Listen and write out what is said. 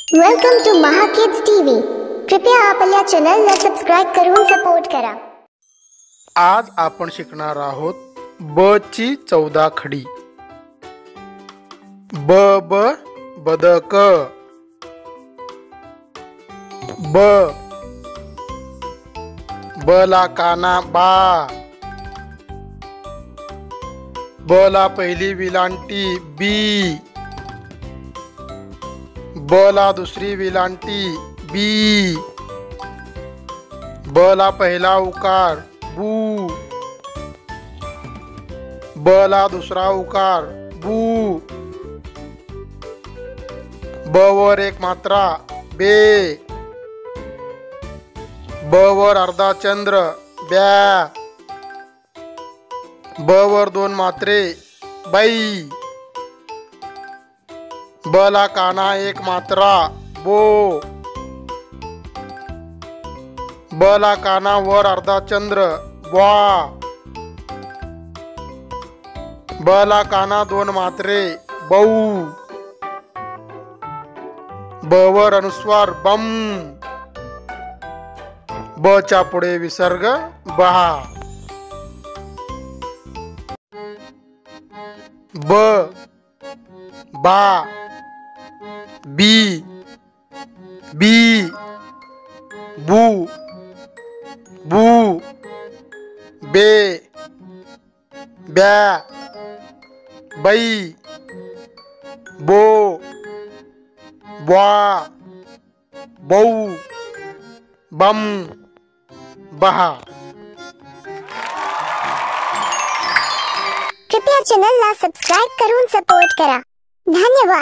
Welcome to Maha kids TV. कृपया आपल्या चॅनलला सबस्क्राइब करून सपोर्ट करा। आज आपण शिकणार आहोत ब ची 14 खडी। ब ब बदक, ब ब ला काना बा, ब ला पहिली विलांटी बी, ब ला दुसरी विलांटी बी, ब ला पहिला उकार बू, ब ला दुसरा उकार बू, ब वर एक मात्रा बे, ब वर अर्धा चंद्र ब्या, ब वर दोन मात्रे बाई, ब ला काना एक मात्रा बो, ब ला काना वर अर्धा चंद्र ब्वा, ब ला काना दोन मात्रे बऊ, ब वर अनुस्वार बम, ब च्या पुढे विसर्ग बहा, ब बा, बी बी, बू बू, बे ब्या, बाई, बो ब्वा, बऊ, बम, बहा। कृपया चॅनलला सबस्क्राइब करून सपोर्ट करा। धन्यवाद।